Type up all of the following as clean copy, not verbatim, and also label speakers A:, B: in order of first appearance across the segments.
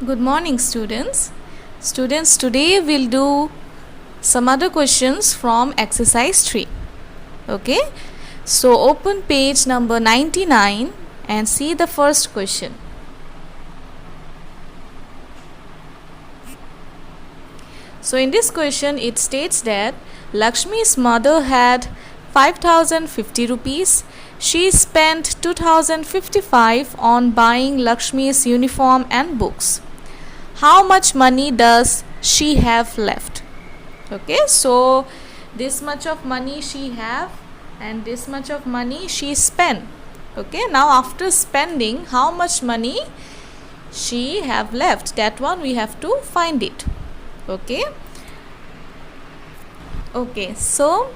A: Good morning, students. Students, today we'll do some other questions from exercise 3. Okay, so open page number 99 and see the first question. So in this question it states that Lakshmi's mother had 5050 rupees. She spent 2055 on buying Lakshmi's uniform and books. How much money does she have left? Okay, so this much of money she have and this much of money she spent. Okay, now after spending, how much money she have left? That one we have to find it. Okay, so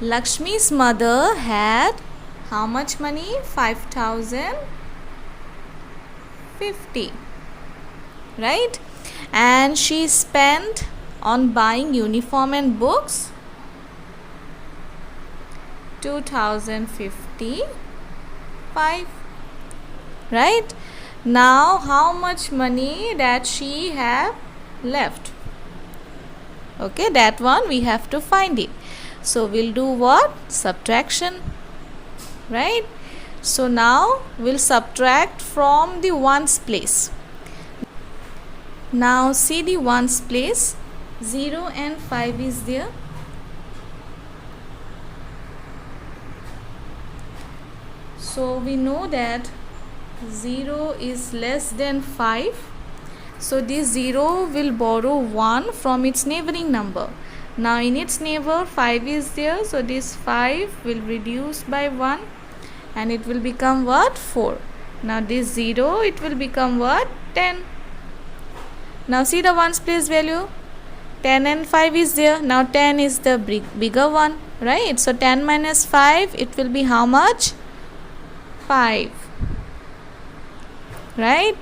A: Lakshmi's mother had how much money? 5050, right? And she spent on buying uniform and books 2055, right? Now how much money that she have left? Okay, that one we have to find it. So we'll do what? Subtraction, right? So now we'll subtract from the ones place. Now see the ones place, 0 and 5 is there. So we know that 0 is less than 5. So this 0 will borrow 1 from its neighboring number. Now in its neighbor 5 is there. So this 5 will reduce by 1 and it will become what? 4. Now this 0, it will become what? 10. Now see the ones place value. 10 and 5 is there. Now 10 is the bigger one, right? So 10 minus 5, it will be how much? 5, right?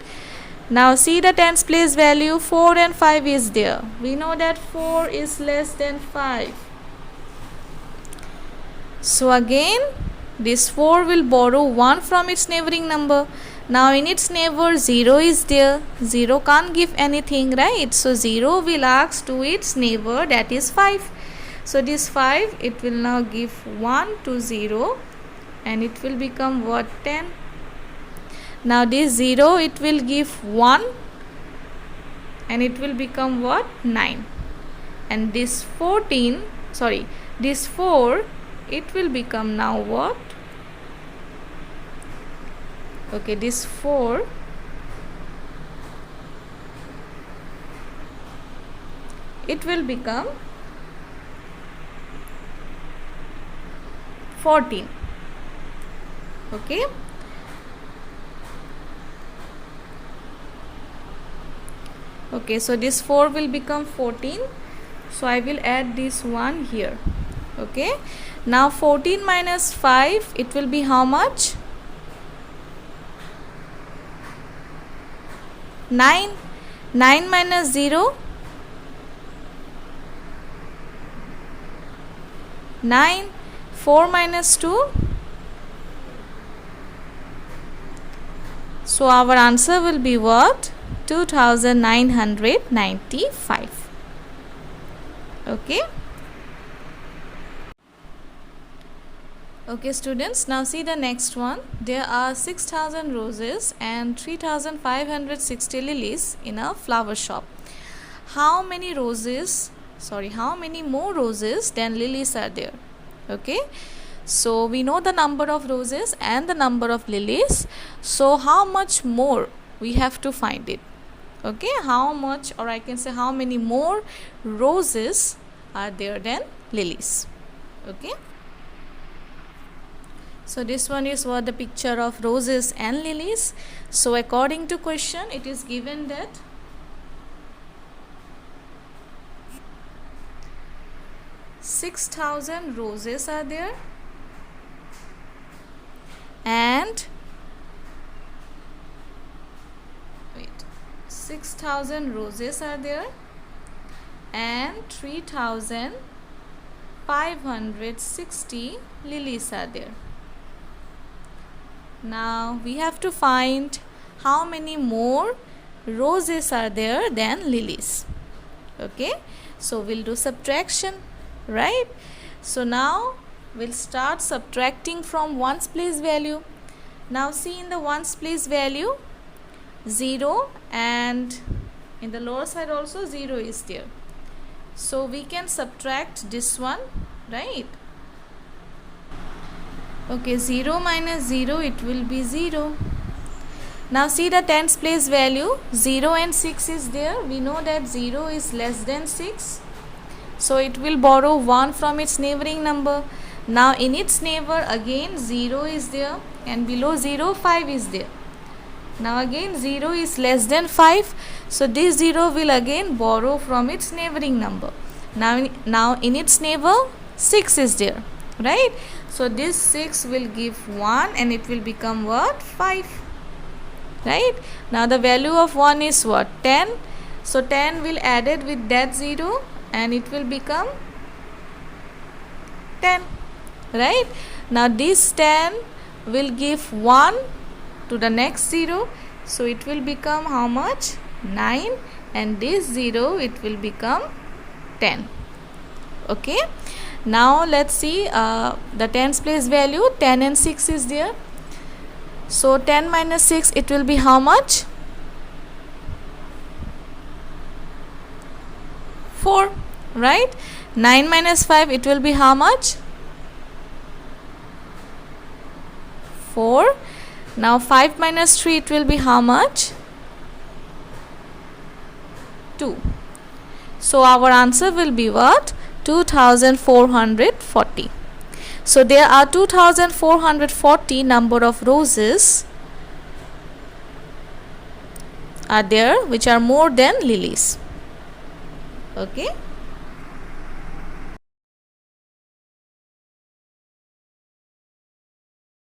A: Now see the tens place value. 4 and 5 is there. We know that 4 is less than 5. So again this 4 will borrow 1 from its neighboring number. Now in its neighbor 0 is there. 0 can't give anything, right? So 0 will ask to its neighbor, that is 5. So this 5, it will now give 1 to 0 and it will become what? 10. Now this 0, it will give 1 and it will become what? 9. And this 4, it will become now what? Okay, this 4, it will become 14. Okay. Okay, so this 4 will become 14. So I will add this one here. Okay. Now 14 minus 5, it will be how much? 9. 9 minus 0, 9. 4 minus 2. So our answer will be what? 2995. Okay. Okay students, now see the next one. There are 6000 roses and 3560 lilies in a flower shop. How many more roses than lilies are there? Okay, so we know the number of roses and the number of lilies. So how much more we have to find it? Okay, how much, or I can say how many more roses are there than lilies? Okay, so this one is what the picture of roses and lilies. So according to question, it is given that $6,000 roses are there and 6,000 roses are there and 3,560 lilies are there. Now we have to find how many more roses are there than lilies. Okay, so we'll do subtraction, right? So now we'll start subtracting from ones place value. Now see, in the ones place value 0, and in the lower side also 0 is there. So we can subtract this one, right? Okay, 0 minus 0, it will be 0. Now see the tens place value, 0 and 6 is there. We know that 0 is less than 6. So it will borrow 1 from its neighboring number. Now in its neighbor again 0 is there, and below 0 5 is there. Now again 0 is less than 5. So this 0 will again borrow from its neighboring number. Now in its neighbor 6 is there, right? So this 6 will give 1 and it will become what? 5. Right? Now the value of 1 is what? 10. So 10 will added with that 0 and it will become 10. Right? Now this 10 will give 1 to the next 0. So it will become how much? 9. And this 0, it will become 10. Okay? Now let's see the tens place value. 10 and 6 is there. So 10 minus 6, it will be how much? 4, right? 9 minus 5, it will be how much? 4. Now 5 minus 3, it will be how much? 2. So our answer will be what? 2440. So there are 2440 number of roses are there which are more than lilies. Okay.